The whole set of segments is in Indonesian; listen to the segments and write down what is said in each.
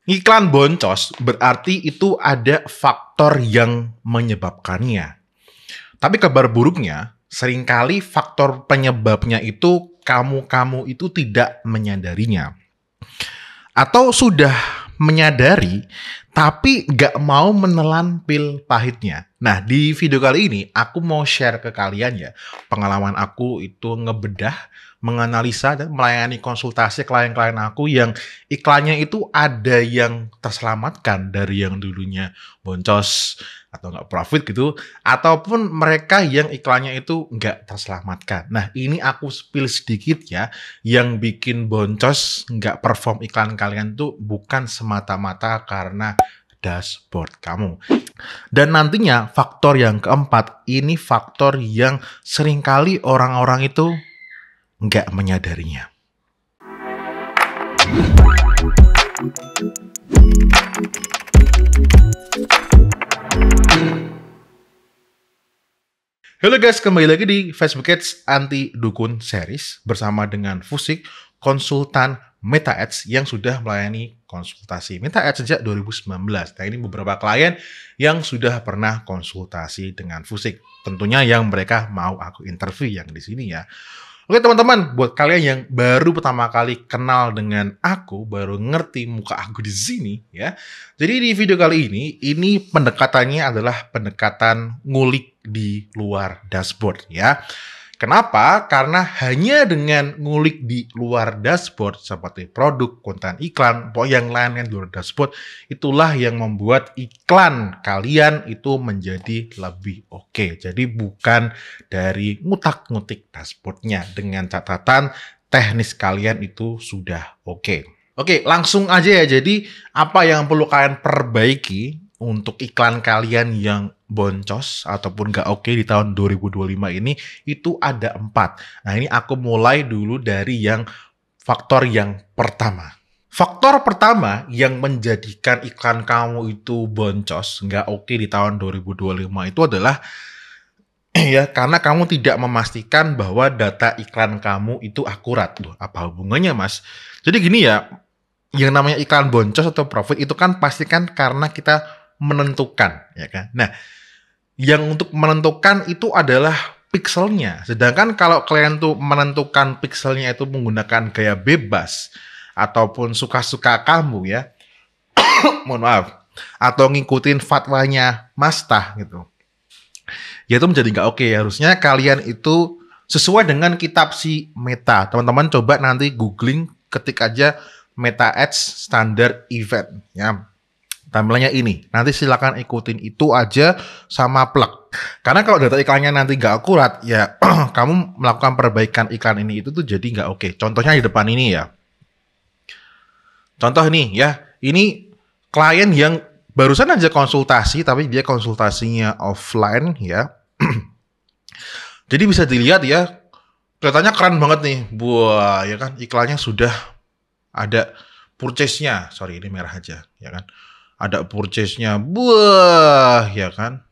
Iklan boncos berarti itu ada faktor yang menyebabkannya. Tapi kabar buruknya, seringkali faktor penyebabnya itu kamu itu tidak menyadarinya. Atau sudah menyadari, tapi nggak mau menelan pil pahitnya. Nah, di video kali ini, aku mau share ke kalian ya, pengalaman aku itu ngebedah, menganalisa, dan melayani konsultasi klien-klien aku yang iklannya itu ada yang terselamatkan dari yang dulunya boncos atau nggak profit gitu, ataupun mereka yang iklannya itu nggak terselamatkan. Nah, ini aku spill sedikit ya, yang bikin boncos nggak perform iklan kalian tuh bukan semata-mata karena dashboard kamu. Dan nantinya faktor yang keempat, ini faktor yang seringkali orang-orang itu nggak menyadarinya. Halo guys, kembali lagi di Facebook Ads Anti Dukun Series bersama dengan Fusik, konsultan Meta Ads yang sudah melayani konsultasi Meta Ads sejak 2019. Nah, ini beberapa klien yang sudah pernah konsultasi dengan Fusik. Tentunya yang mereka mau aku interview yang di sini ya. Oke teman-teman, buat kalian yang baru pertama kali kenal dengan aku, baru ngerti muka aku di sini ya. Jadi di video kali ini pendekatannya adalah pendekatan ngulik di luar dashboard ya. Kenapa? Karena hanya dengan ngulik di luar dashboard seperti produk, konten iklan, yang lain-lain di luar dashboard, itulah yang membuat iklan kalian itu menjadi lebih oke. Jadi bukan dari ngutak-ngutik dashboardnya, dengan catatan teknis kalian itu sudah oke. Oke, langsung aja ya. Jadi apa yang perlu kalian perbaiki untuk iklan kalian yang boncos ataupun gak oke di tahun 2025 ini, itu ada 4. Nah, ini aku mulai dulu dari yang faktor yang pertama. Faktor pertama yang menjadikan iklan kamu itu boncos, gak oke di tahun 2025 itu adalah ya karena kamu tidak memastikan bahwa data iklan kamu itu akurat. Loh, apa hubungannya, Mas? Jadi gini ya, yang namanya iklan boncos atau profit itu kan pastikan karena kita menentukan, ya kan? Nah, yang untuk menentukan itu adalah pixelnya. Sedangkan kalau kalian tuh menentukan pixelnya itu menggunakan gaya bebas ataupun suka-suka kamu ya, mohon maaf, atau ngikutin fatwanya Mastah gitu, ya itu menjadi nggak oke. Harusnya kalian itu sesuai dengan kitab si Meta. Teman-teman coba nanti googling, ketik aja Meta Ads Standard Event ya. Timelinenya ini, nanti silakan ikutin itu aja sama plug. Karena kalau data iklannya nanti nggak akurat, ya kamu melakukan perbaikan iklan ini itu tuh jadi nggak oke. Contohnya di depan ini ya. Contoh nih ya, ini klien yang barusan aja konsultasi, tapi dia konsultasinya offline ya. Jadi bisa dilihat ya, kelihatannya keren banget nih. Wah, ya kan, iklannya sudah ada purchase-nya. Sorry, ini merah aja, ya kan. Ada purchase-nya, wah, ya kan.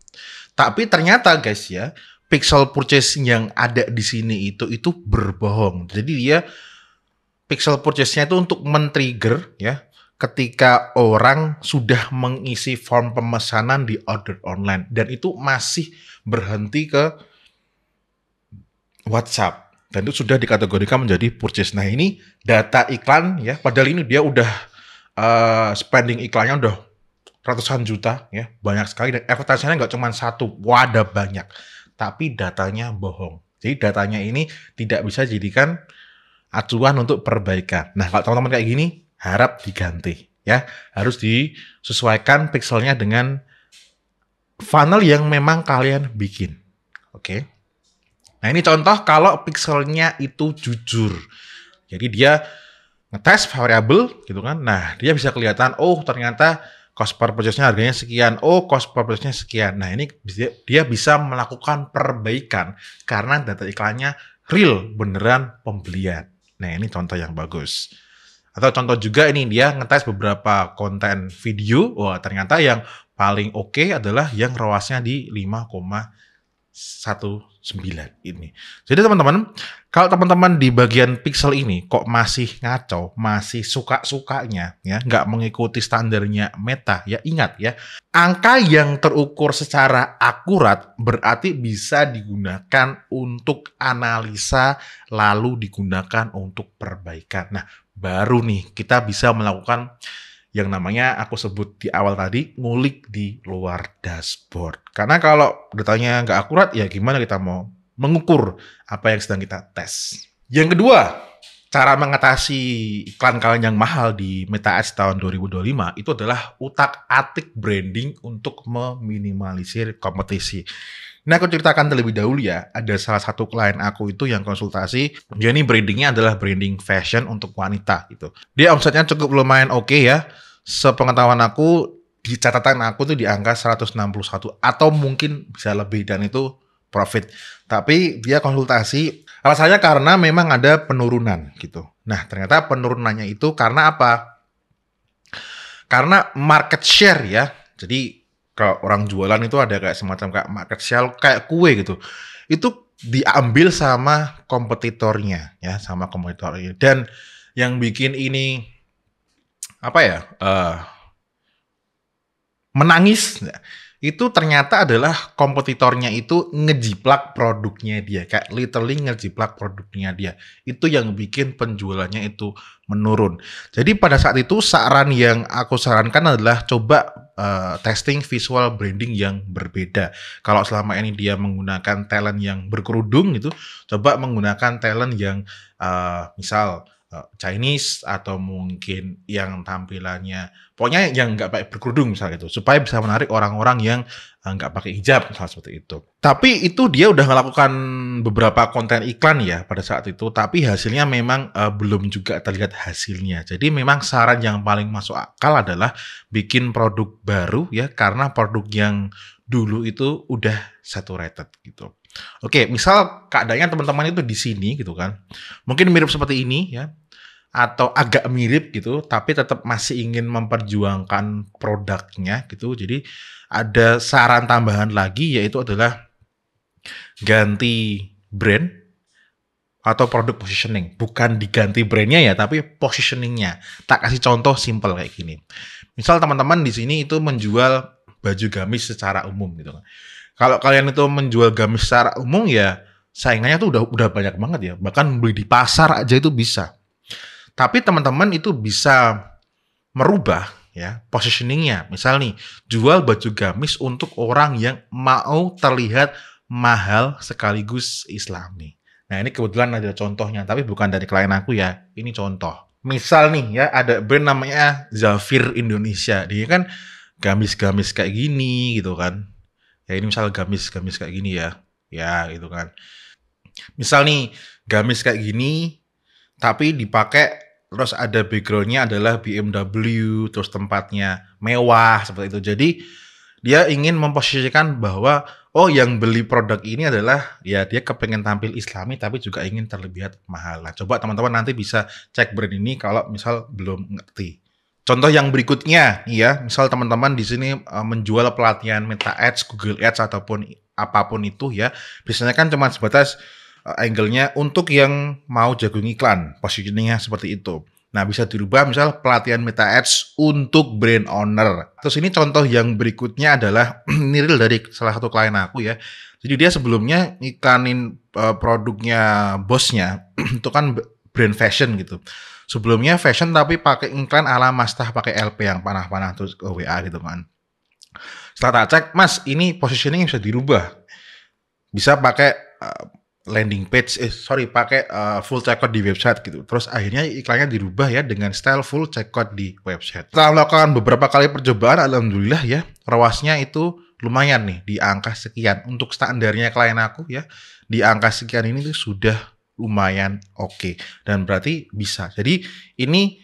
Tapi ternyata guys ya, pixel purchase yang ada di sini itu berbohong. Jadi dia pixel purchase-nya itu untuk men-trigger ya, ketika orang sudah mengisi form pemesanan di order online dan itu masih berhenti ke WhatsApp dan itu sudah dikategorikan menjadi purchase. Nah, ini data iklan ya, padahal ini dia udah spending iklannya udah ratusan juta ya, banyak sekali, dan advertisenya nggak cuma satu, wadah banyak, tapi datanya bohong. Jadi datanya ini tidak bisa dijadikan acuan untuk perbaikan. Nah, kalau teman-teman kayak gini, harap diganti ya, harus disesuaikan pixelnya dengan funnel yang memang kalian bikin. Oke. Nah, ini contoh kalau pixelnya itu jujur. Jadi dia ngetes variabel gitu kan. Nah, dia bisa kelihatan, oh ternyata cost per purchase-nya harganya sekian. Oh, cost per purchase-nya sekian. Nah, ini dia bisa melakukan perbaikan karena data iklannya real, beneran pembelian. Nah, ini contoh yang bagus. Atau contoh juga ini dia ngetes beberapa konten video. Wah, ternyata yang paling oke adalah yang ROAS-nya di 5,3. ini. Jadi teman-teman, kalau teman-teman di bagian pixel ini kok masih ngaco, masih suka-sukanya ya, nggak mengikuti standarnya Meta, ya ingat ya, angka yang terukur secara akurat berarti bisa digunakan untuk analisa lalu digunakan untuk perbaikan. Nah, baru nih kita bisa melakukan yang namanya aku sebut di awal tadi, ngulik di luar dashboard. Karena kalau datanya nggak akurat, ya gimana kita mau mengukur apa yang sedang kita tes. Yang kedua, cara mengatasi iklan kalian yang mahal di Meta Ads tahun 2025 itu adalah utak-atik branding untuk meminimalisir kompetisi. Nah, aku ceritakan terlebih dahulu ya, ada salah satu klien aku itu yang konsultasi, dia ini brandingnya adalah branding fashion untuk wanita gitu. Dia omsetnya cukup lumayan oke ya, sepengetahuan aku, di catatan aku tuh di angka 161 atau mungkin bisa lebih dan itu profit. Tapi dia konsultasi, alasannya karena memang ada penurunan gitu. Nah, ternyata penurunannya itu karena apa? Karena market share ya, jadi kalau orang jualan itu ada kayak semacam kayak market share kayak kue gitu. Itu diambil sama kompetitornya ya, sama kompetitornya. Dan yang bikin ini apa ya? Menangis itu ternyata adalah kompetitornya itu ngejiplak produknya dia, kayak literally ngejiplak produknya dia. Itu yang bikin penjualannya itu menurun. Jadi pada saat itu saran yang aku sarankan adalah coba testing visual branding yang berbeda. Kalau selama ini dia menggunakan talent yang berkerudung gitu, coba menggunakan talent yang misal Chinese atau mungkin yang tampilannya pokoknya yang nggak pakai berkerudung misalnya gitu, supaya bisa menarik orang-orang yang nggak pakai hijab misalnya seperti itu. Tapi itu dia udah melakukan beberapa konten iklan ya pada saat itu, tapi hasilnya memang belum juga terlihat hasilnya. Jadi memang saran yang paling masuk akal adalah bikin produk baru ya, karena produk yang dulu itu udah saturated gitu. Oke, misal keadaannya teman-teman itu di sini gitu kan, mungkin mirip seperti ini ya, atau agak mirip gitu, tapi tetap masih ingin memperjuangkan produknya gitu. Jadi ada saran tambahan lagi, yaitu adalah ganti brand atau produk positioning. Bukan diganti brandnya ya, tapi positioningnya. Tak kasih contoh simple kayak gini. Misal teman-teman di sini itu menjual baju gamis secara umum gitu kan. Kalau kalian itu menjual gamis secara umum ya saingannya tuh udah banyak banget ya. Bahkan beli di pasar aja itu bisa. Tapi teman-teman itu bisa merubah ya positioningnya. Misal nih, jual baju gamis untuk orang yang mau terlihat mahal sekaligus islami. Nah, ini kebetulan ada contohnya, tapi bukan dari klien aku ya. Ini contoh. Misal nih ya, ada brand namanya Zafir Indonesia. Dia kan gamis-gamis kayak gini gitu kan. Ya ini misal gamis-gamis kayak gini ya. Ya gitu kan. Misal nih, gamis kayak gini, tapi dipakai terus ada backgroundnya adalah BMW, terus tempatnya mewah seperti itu. Jadi dia ingin memposisikan bahwa oh yang beli produk ini adalah ya dia kepengen tampil islami tapi juga ingin terlihat mahal. Nah, coba teman-teman nanti bisa cek brand ini kalau misal belum ngerti. Contoh yang berikutnya ya, misal teman-teman di sini menjual pelatihan Meta Ads, Google Ads ataupun apapun itu ya. Biasanya kan cuma sebatas angle-nya untuk yang mau jagung iklan, positioning-nya seperti itu. Nah, bisa dirubah misal pelatihan Meta Ads untuk brand owner. Terus ini contoh yang berikutnya adalah niril dari salah satu klien aku ya. Jadi dia sebelumnya iklanin produknya bosnya, itu kan brand fashion gitu. Sebelumnya fashion tapi pakai iklan ala Mastah pakai LP yang panah-panah terus ke WA gitu kan. Setelah tak cek, Mas, ini positioning bisa dirubah. Bisa pakai landing page, pakai full checkout di website gitu. Terus akhirnya iklannya dirubah ya dengan style full checkout di website. Setelah melakukan beberapa kali percobaan, alhamdulillah ya, ROAS-nya itu lumayan nih di angka sekian. Untuk standarnya klien aku ya, di angka sekian ini tuh sudah lumayan oke. Dan berarti bisa. Jadi ini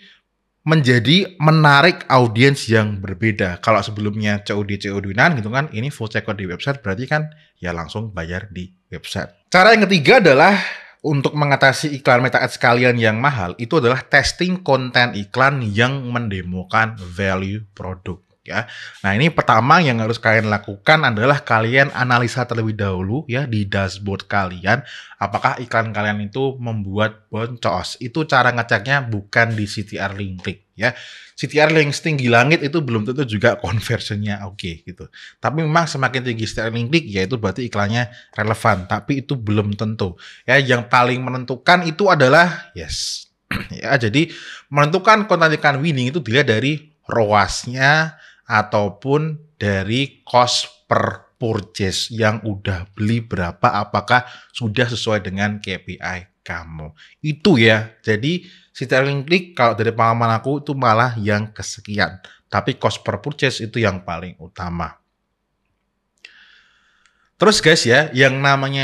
menjadi menarik audiens yang berbeda. Kalau sebelumnya COD-COD-an gitu kan, ini full checkout di website berarti kan ya langsung bayar di website. Cara yang ketiga adalah untuk mengatasi iklan Meta Ads kalian yang mahal, itu adalah testing konten iklan yang mendemokan value produk. ya. Nah, ini pertama yang harus kalian lakukan adalah kalian analisa terlebih dahulu ya di dashboard kalian, apakah iklan kalian itu membuat boncos. Itu cara ngeceknya bukan di CTR link click ya. CTR link tinggi langit itu belum tentu juga conversionnya oke gitu. Tapi memang semakin tinggi CTR link click ya itu berarti iklannya relevan, tapi itu belum tentu. Ya, yang paling menentukan itu adalah yes. Ya, jadi menentukan konten iklan winning itu dilihat dari ROAS-nya ataupun dari cost per purchase yang udah beli berapa, apakah sudah sesuai dengan KPI kamu. Itu ya. Jadi CTR link click kalau dari pengalaman aku itu malah yang kesekian. Tapi cost per purchase itu yang paling utama. Terus guys ya, yang namanya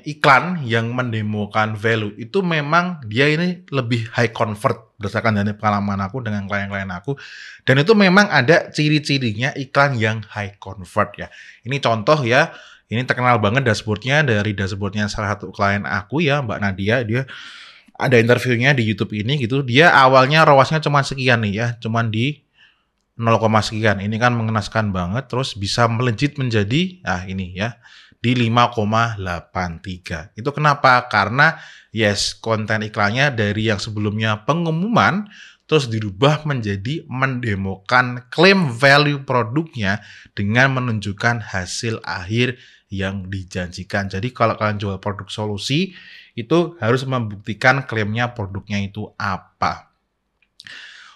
iklan yang mendemokan value itu memang dia ini lebih high convert berdasarkan dari pengalaman aku dengan klien-klien aku. Dan itu memang ada ciri-cirinya iklan yang high convert ya. Ini contoh ya, ini terkenal banget dashboardnya dari dashboardnya salah satu klien aku ya, Mbak Nadia. Dia ada interviewnya di YouTube ini gitu. Dia awalnya ROAS-nya cuma sekian nih ya, cuma di 0, sekian. Ini kan mengenaskan banget, terus bisa melejit menjadi ini ya di 5,83. Itu kenapa? Karena yes, konten iklannya dari yang sebelumnya pengumuman terus dirubah menjadi mendemokan klaim value produknya dengan menunjukkan hasil akhir yang dijanjikan. Jadi kalau kalian jual produk solusi itu harus membuktikan klaimnya produknya itu apa.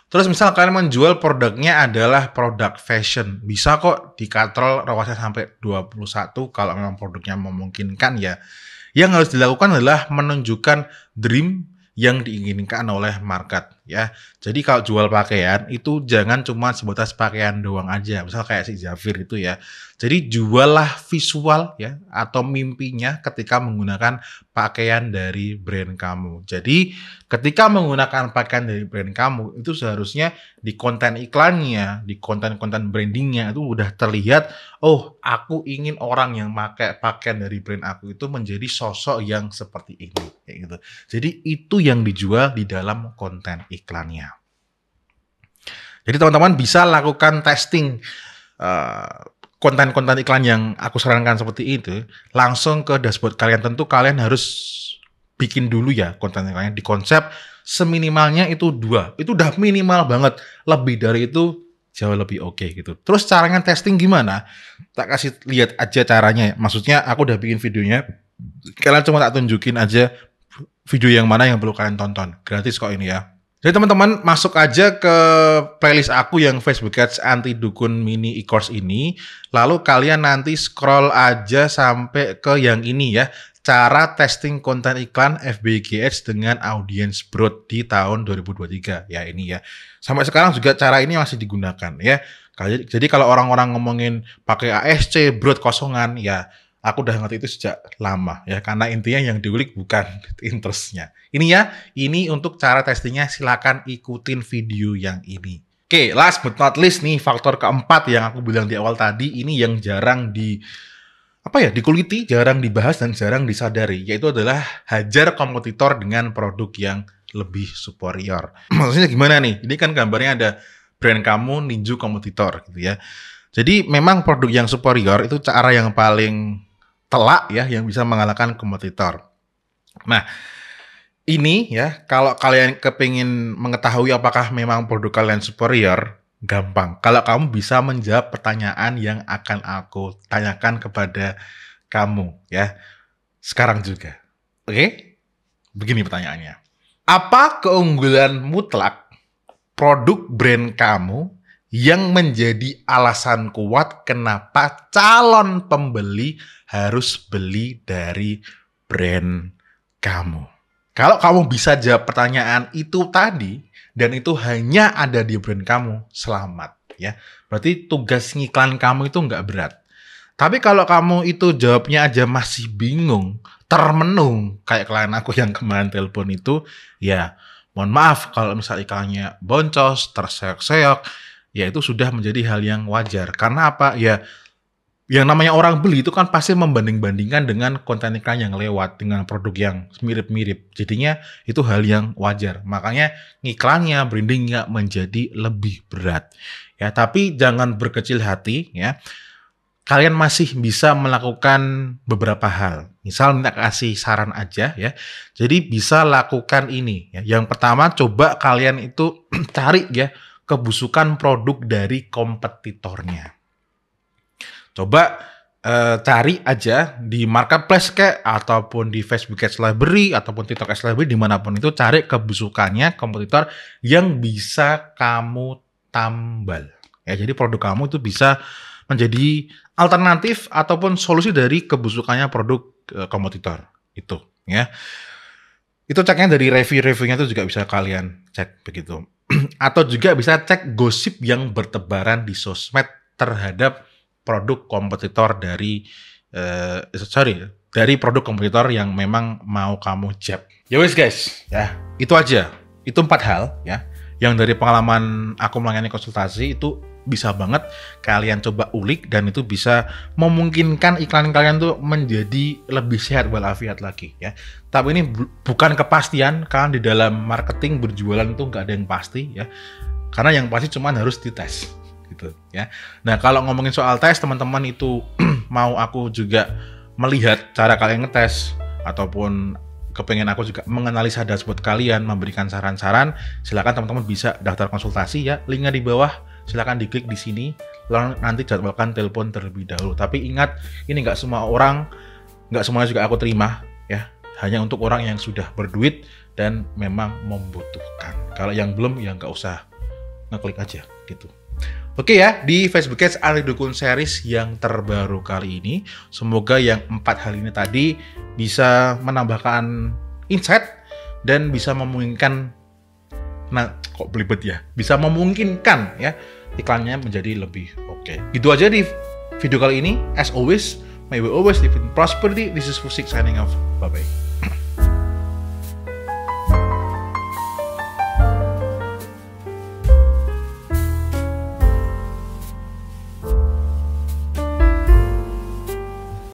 Terus misal kalian menjual produknya adalah produk fashion, bisa kok dikatrol ROAS-nya sampai 21 kalau memang produknya memungkinkan ya. Yang harus dilakukan adalah menunjukkan dream yang diinginkan oleh market ya. Jadi kalau jual pakaian itu jangan cuma sebatas pakaian doang aja. Misal kayak si Zafir itu ya. Jadi juallah visual ya atau mimpinya ketika menggunakan pakaian dari brand kamu. Jadi ketika menggunakan pakaian dari brand kamu itu seharusnya di konten iklannya, di konten-konten brandingnya itu udah terlihat, oh aku ingin orang yang pakai pakaian dari brand aku itu menjadi sosok yang seperti ini kayak gitu. Jadi itu yang dijual di dalam konten iklannya. Jadi teman-teman bisa lakukan testing konten-konten iklan yang aku sarankan seperti itu langsung ke dashboard kalian. Tentu kalian harus bikin dulu ya konten iklannya di konsep seminimalnya itu 2. Itu udah minimal banget. Lebih dari itu jauh lebih oke gitu. Terus caranya testing gimana? Tak kasih lihat aja caranya. Maksudnya aku udah bikin videonya. Kalian cuma tak tunjukin aja video yang mana yang perlu kalian tonton. Gratis kok ini ya. Jadi teman-teman masuk aja ke playlist aku yang Facebook Ads Anti Dukun Mini e-course ini. Lalu kalian nanti scroll aja sampai ke yang ini ya. Cara testing konten iklan FBG Ads dengan audience broad di tahun 2023. Ya ini ya. Sampai sekarang juga cara ini masih digunakan ya. Jadi kalau orang-orang ngomongin pakai ASC broad kosongan ya. Aku udah ngerti itu sejak lama ya, karena intinya yang diulik bukan interestnya. Ini ya, ini untuk cara testingnya silakan ikutin video yang ini. Oke, last but not least nih faktor keempat yang aku bilang di awal tadi, ini yang jarang dikuliti, jarang dibahas dan jarang disadari, yaitu adalah hajar kompetitor dengan produk yang lebih superior. Maksudnya gimana nih? Ini kan gambarnya ada brand kamu ninju kompetitor gitu ya. Jadi memang produk yang superior itu cara yang paling telak ya yang bisa mengalahkan kompetitor. Nah, ini ya kalau kalian kepingin mengetahui apakah memang produk kalian superior, gampang. Kalau kamu bisa menjawab pertanyaan yang akan aku tanyakan kepada kamu ya sekarang juga. Oke? Begini pertanyaannya. Apa keunggulan mutlak produk brand kamu yang menjadi alasan kuat kenapa calon pembeli harus beli dari brand kamu? Kalau kamu bisa jawab pertanyaan itu tadi, dan itu hanya ada di brand kamu, selamat ya. Berarti tugas ngiklan kamu itu nggak berat. Tapi kalau kamu itu jawabnya aja masih bingung, termenung, kayak klien aku yang kemarin telepon itu, ya mohon maaf kalau misal iklannya boncos, terseok-seok, ya itu sudah menjadi hal yang wajar. Karena apa? Ya yang namanya orang beli itu kan pasti membanding-bandingkan dengan konten iklan yang lewat, dengan produk yang mirip-mirip. Jadinya itu hal yang wajar. Makanya ngiklannya, brandingnya menjadi lebih berat. ya, tapi jangan berkecil hati ya. Kalian masih bisa melakukan beberapa hal. Misal minta kasih saran aja ya. Jadi bisa lakukan ini ya. Yang pertama, coba kalian itu cari ya kebusukan produk dari kompetitornya. Coba cari aja di marketplace kayak ataupun di Facebook Ads Library ataupun TikTok Ads Library, dimanapun itu, cari kebusukannya kompetitor yang bisa kamu tambal. Ya, jadi produk kamu itu bisa menjadi alternatif ataupun solusi dari kebusukannya produk kompetitor itu ya. Itu ceknya dari review-reviewnya itu juga bisa kalian cek begitu. Atau juga bisa cek gosip yang bertebaran di sosmed terhadap produk kompetitor dari dari produk kompetitor yang memang mau kamu jab. Ya wes guys, ya itu aja. Itu 4 hal ya yang dari pengalaman aku melayani konsultasi itu bisa banget kalian coba ulik, dan itu bisa memungkinkan iklan kalian tuh menjadi lebih sehat walafiat lagi ya. Tapi ini bukan kepastian, karena di dalam marketing berjualan itu nggak ada yang pasti ya. Karena yang pasti cuma harus dites gitu ya. Nah, kalau ngomongin soal tes, teman-teman itu mau aku juga melihat cara kalian ngetes ataupun kepengen aku juga menganalisa dashboard kalian, memberikan saran-saran, silakan teman-teman bisa daftar konsultasi ya. Linknya di bawah, silakan diklik di sini, lalu nanti jadwalkan telepon terlebih dahulu. Tapi ingat, ini nggak semua orang, nggak semuanya juga aku terima ya. Hanya untuk orang yang sudah berduit dan memang membutuhkan. Kalau yang belum, ya nggak usah ngeklik aja gitu. Oke ya, di Facebook Ads Ahli Dukun Series yang terbaru kali ini, semoga yang 4 hal ini tadi bisa menambahkan insight dan bisa memungkinkan, nah kok belibet ya, bisa memungkinkan ya iklannya menjadi lebih oke. Gitu aja di video kali ini. As always, may we always live in prosperity. This is Fusik signing off. Bye bye.